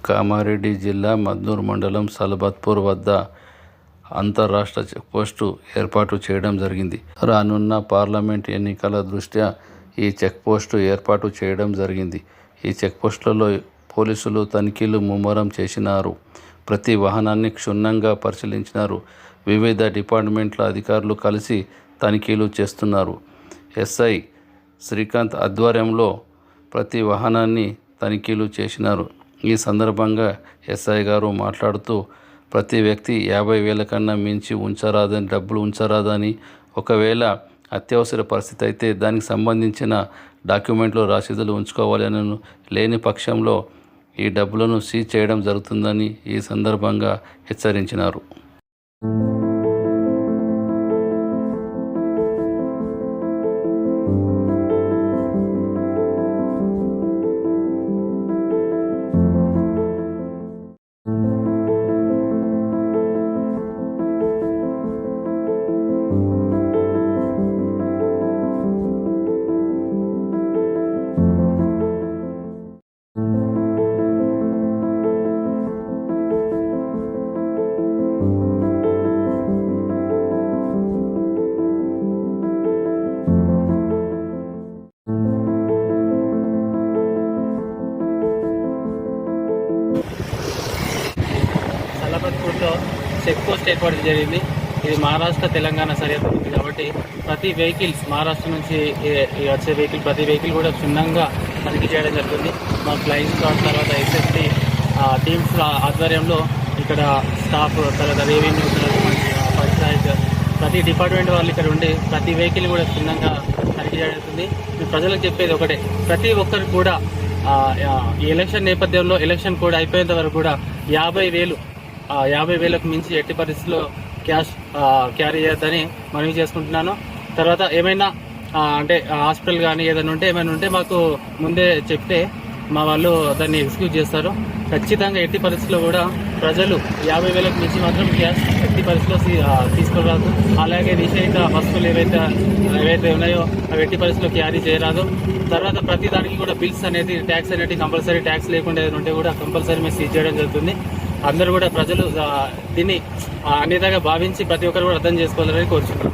కామారెడ్డి జిల్లా మద్దూరు మండలం సలబత్పూర్ వద్ద అంతర్రాష్ట్ర చెక్పోస్టు ఏర్పాటు చేయడం జరిగింది. రానున్న పార్లమెంట్ ఎన్నికల దృష్ట్యా ఈ చెక్పోస్టు ఏర్పాటు చేయడం జరిగింది. ఈ చెక్పోస్టులలో పోలీసులు తనిఖీలు ముమ్మరం చేసినారు. ప్రతి వాహనాన్ని క్షుణ్ణంగా పరిశీలించినారు. వివిధ డిపార్ట్మెంట్ల అధికారులు కలిసి తనిఖీలు చేస్తున్నారు. ఎస్ఐ శ్రీకాంత్ ఆధ్వర్యంలో ప్రతి వాహనాన్ని తనిఖీలు చేసినారు. ఈ సందర్భంగా ఎస్ఐ గారు మాట్లాడుతూ ప్రతి వ్యక్తి 50,000 కన్నా మించి డబ్బులు ఉంచరాదని, ఒకవేళ అత్యవసర పరిస్థితి అయితే దానికి సంబంధించిన డాక్యుమెంట్లు రసీదులు ఉంచుకోవాలి అని, లేని పక్షంలో ఈ డబ్బులను సీజ్ చేయడం జరుగుతుందని ఈ సందర్భంగా హెచ్చరించినారు. సలబత్పూర్లో చెక్ పోస్ట్ ఏర్పాటు జరిగింది. ఇది మహారాష్ట్ర తెలంగాణ సరిహద్దు ఉంది కాబట్టి ప్రతి వెహికల్స్ మహారాష్ట్ర నుంచి వచ్చే ప్రతి వెహికల్ కూడా క్షుణ్ణంగా తనిఖీ చేయడం జరుగుతుంది. మా ఫ్లయింగ్ స్క్వాడ్ తర్వాత ఎస్ఎస్టీ టీమ్స్ ఆధ్వర్యంలో ఇక్కడ స్టాఫ్, తర్వాత రెవెన్యూ, పంచాయత్, ప్రతి డిపార్ట్మెంట్ వాళ్ళు ఇక్కడ ఉండి ప్రతి వెహికల్ కూడా క్షుణ్ణంగా తనిఖీ చేయడం జరుగుతుంది. ప్రజలకు చెప్పేది ఒకటే, ప్రతి ఒక్కరు కూడా ఈ ఎలక్షన్ నేపథ్యంలో ఎలక్షన్ కోడ్ అయిపోయేంత వరకు కూడా 50,000కు మించి ఎట్టి పరిస్థితుల్లో క్యాష్ క్యారీ చేయొద్దని మనవి చేసుకుంటున్నాను. తర్వాత ఏమైనా అంటే హాస్పిటల్ కానీ ఏమైనా ఉంటే మాకు ముందే చెప్తే మా వాళ్ళు దాన్ని ఎగ్జిక్యూట్ చేస్తారు. ఖచ్చితంగా ఎట్టి పరిస్థితుల్లో కూడా ప్రజలు 50,000కు మించి మాత్రం క్యాష్ ఎట్టి పరిస్థితుల్లో తీసుకోరాదు. అలాగే నిషేధిత వస్తువులు ఏవైతే ఉన్నాయో అవి ఎట్టి పరిస్థితుల్లో క్యారీ చేయరాదు. తర్వాత ప్రతి దానికి కూడా బిల్స్ అనేది, ట్యాక్స్ అనేది కంపల్సరీ, ట్యాక్స్ లేకుండా ఏదైనా ఉంటే కూడా కంపల్సరీ మేము సీజ్ చేయడం జరుగుతుంది. అందరూ కూడా ప్రజలు దీన్ని అన్నితగా భావించి ప్రతి ఒక్కరు కూడా అర్థం చేసుకోవాలని కోరుచున్నాం.